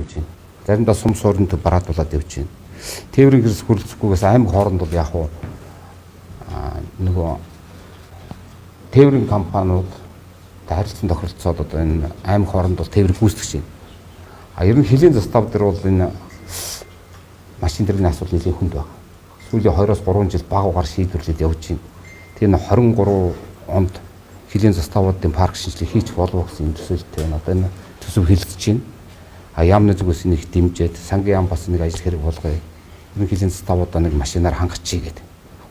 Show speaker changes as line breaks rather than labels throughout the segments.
явж байна. Заримдаа сум суурин төв бараадуулаад явж байна. Тээврийн гэрс хүрлцэхгүйгээс аймаг хооронд бол яг уу нөгөө тээврийн компаниуд харилцан тохиролцоод одоо энэ аймаг хооронд бол тээврийг гүйцэтгэж байна. Ер нь хилийн застав дээр бол энэ машин дэргэний асуудал нэлээд хүнд байна. Сүүлийн 2-3 жил баг угаар шийдвэрлээд явж байна. Тэгээ 23 онд хилийн заставуудын парк шинжилгээ хийж болов гэсэн юм төсөөлттэй байна. Одоо энэ төсөв хэлэлцэж байна. Яамны зүгээс нэг дэмжиж сангийн яам бас нэг ажил хэрэг болгоё. Ер нь хилийн заставуудаа нэг машинаар хангачий гэдэг.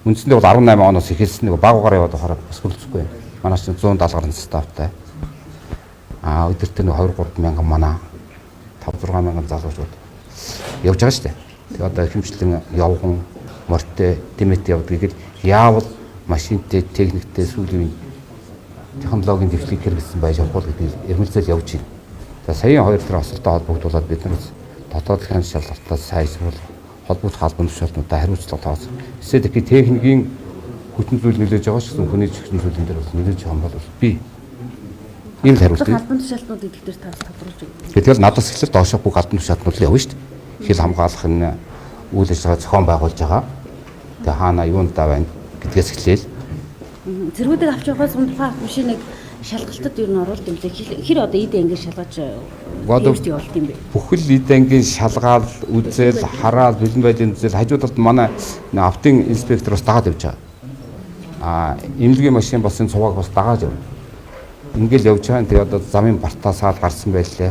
Үндсэндээ бол 18 оноос эхэлсэн нэг баг угаар яваад хараад бас хүлцэхгүй. Манай чинь 170 гаруй заставтай. Өдөртөө нэг 2-3 мянган манаа 5-6 мянган залуучууд явж байгаа шүү дээ. Тэгээ одоо хэмжлэн явган морьтой дэмэт явдгийг яавал машинтэй техниктэй сүүлийн технологийн дэвшлиг хэрэгжсэн байж явах гэдэг эрмэлзэл явж байна. За саяын 2 тэр асуултаа холбогдуулаад бид нар дотоодын шалгалтаас сайжруул холбогдох албан тушаалтнуудаа хариуцлага тооцоо. Эсвэл их техникийн хүчин зүйл нөлөөж байгаа ч гэсэн хүний хүчин зүйлэн дээр бас нөлөөж байгаа юм бол би ийм хариулт.
Албан тушаалтнууд идэх дээр тодорхойлж өгнө.
Тэгэхээр надаас эхлээд доошоо бүх албан тушаалтнууд л явна шүү дээ. Хил хамгаалах нь үйл ажиллагаа зохион байгуулж байгаа. Тэгээ хаана юундаа байна гэдгээс эхлээл.
Зэргүүдийг авч явахаас өмнө тухайн машиныг шалгалтад юу н оруулт юм лээ. Хэр одоо эд ангиж шалгаж явуулт юм бэ?
Бүхэл эд ангийн шалгаал, үзэл, хараал, бэлэн байдлын үзэл хажуудалд манай автын инспектор бас дагаад явж байгаа. Эмнэлгийн машин бас энэ цуваг бас дагаад явна. Ингээл явж байгаа. Тэгээ одоо замын бартаасаал гарсан байлээ.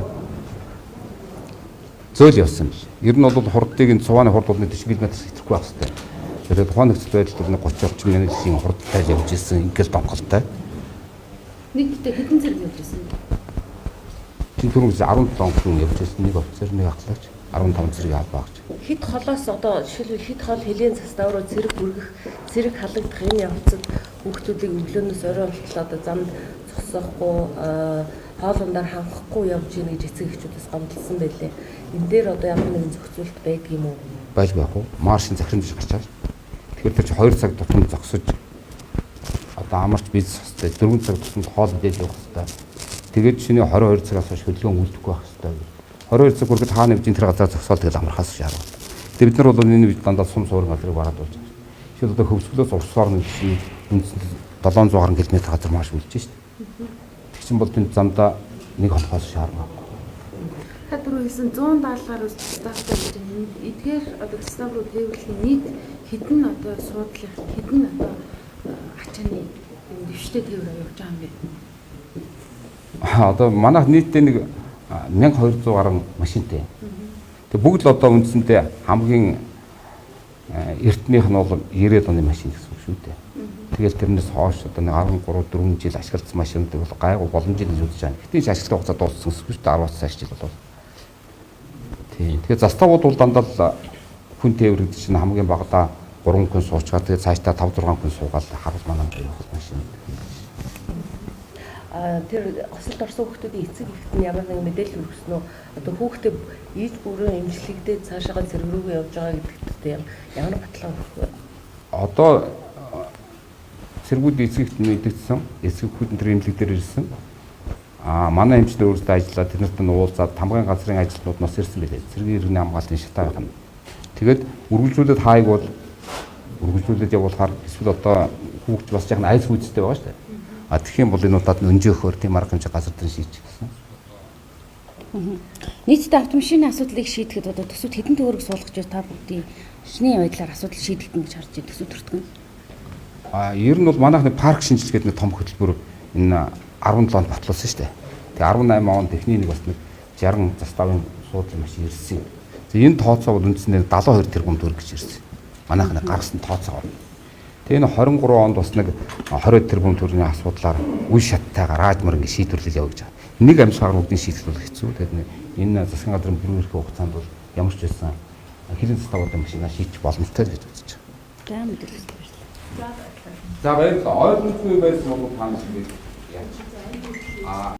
Зөөл явсан бил. Ер нь бол хурдыг энэ цувааны хурд бол 40 км хэврэхгүй байх хэрэгтэй. Тэгээд тухайн нөхцөл байдалд 30-40 минутын хурдтай явж ирсэн ингээл донголтой.
Нийтдээ хэдэн зэрэг явж ирсэн?
Тийм түрүүс 17 хүн явж ирсэн. Нэг офицер, нэг ахлагч, 15 зэрэг аваач.
Хэд холоос одоо жишээлбэл хэд хол хилийн застав руу зэрэг бүргэх, зэрэг халагдах энэ явцад хүүхдүүдийг өглөөнөөс орой болтол одоо замд зогсоохгүй, хоолундаар ханхахгүй явж ийн гэж эцэг эхчүүдээс гомдлсон байлээ. Энэ дээр одоо ямар нэгэн зохицуулт байдаг юм уу?
Байж байх уу? Маршин захирамж гарч байгаа. Тэгэхээр тэр чинь 2 цаг тутамд зогсож одоо амарч бизнес хөстэй 4 цаг тутамд хоол идэл явах хэрэгтэй. Тэгээд чиний 22 цагаас хойш хөдөлгөөн үлдэхгүй байх хэрэгтэй. 22 цаг хүртэл хаана нэмж тэр газар зогсоол тэгэл амархаас шаарга. Тэгээд бид нар бол энэ дандаа сум суурин газрыг бараад болж байгаа. Жишээл одоо хөвсгөлөөс урсгаар нэг үндсэнд 700 гаруй км газар маш үлдэж шүү дээ. Тэг чин бол тэнд замдаа нэг хоногоос шаарга.
Хадвар хийсэн 170 гаруй стафтай гэж байна. Эдгээр одоо стаф руу тээвэрлэх нийт хэдэн одоо суудлах хэдэн одоо ачааны дэвштэй тээвэр явж байгаа юм бэ?
Одоо манайх нийтдээ нэг 1200 гаруй машинтай. Тэг бүгд л одоо үндсэндээ хамгийн эртнийх нь бол 90-ад оны машин гэсэн үг шүү дээ. Тэгэл тэрнээс хойш одоо нэг 13-4 жил ашигласан машинууд бол гайгүй боломжтой гэж үзэж байна. Гэтэ ашиглалтын хугацаа дууссан гэсэн үг шүү дээ 10-аас цааш жил бол. Тэгэхээр заставууд бол дандаа л хүн тээврэгд чинь хамгийн багадаа 3 хүн суучгаад тэгээ цаашдаа 5-6 хүн суугаад харуул манаа явах машин.
Тэр осолд орсон хүүхдүүдийн эцэг эхт нь ямар нэгэн мэдээлэл өгсөн үү? Одоо хүүхдээ ийж бүрэн эмчилэгдээд цаашаа зэрэг рүүгээ явж байгаа гэдэгт ямар баталгаа өгөх вэ? Одоо цэргүүд эцэг эхт нь мэдэгдсэн. Эцэг эхүүд тэр эмнэлэг дээр ирсэн. Манай эмчнэр өөрсдөө ажиллаад тэднэрт нь уулзаад тамгын газрын ажилтнууд нас ирсэн байлээ. Цэргийн иргэний хамгаалтын шатаа байна. Тэгээд үргэлжлүүлээд хаайг бол үргэлжлүүлээд явуулахаар эсвэл одоо хүүхд бас яг айс хүйцтэй байгаа шүү дээ. Тэгэх юм бол энэ удаад өнжөөхөөр тийм арга хэмжээ газар дээр шийдчих гэсэн. Нийтдээ автомашины асуудлыг шийдэхэд одоо төсөвт хэдэн төгрөг суулгаж та бүгдийн шинэ байдлаар асуудал шийдэгдэн гэж харж байна төсөв төртгөн.
Ер нь бол манайх нэг парк шинжилгээд нэг том хөтөлбөр энэ 17 онд батлуулсан шүү дээ. Тэгээ 18 онд техний нэг бас нэг 60 заставын суудлын машин ирсэн. Энэ тооцоо бол үндсэндээ 72 тэрбум төгрөг гэж ирсэн. Манайх нэг гаргасан тооцоо. Тэгээ энэ 23 онд бас нэг 20 тэрбум төгрөгийн асуудлаар үе шаттайгаар аажмар ингэ шийдвэрлэл явуулж байгаа. Нэг амьсгаар бүгдийг шийдвэрлэх хэцүү. Тэгээд энэ засгийн газрын бүрэн эрхээ хугацаанд бол ямар ч байсан хилийн заставуудын машинаа шийдэж боломжтой гэж үзэж байгаа.
За мэдээлэл баярлалаа.
За баярлалаа. Ойлгомжтой байсан бол таамаг хийж яаж.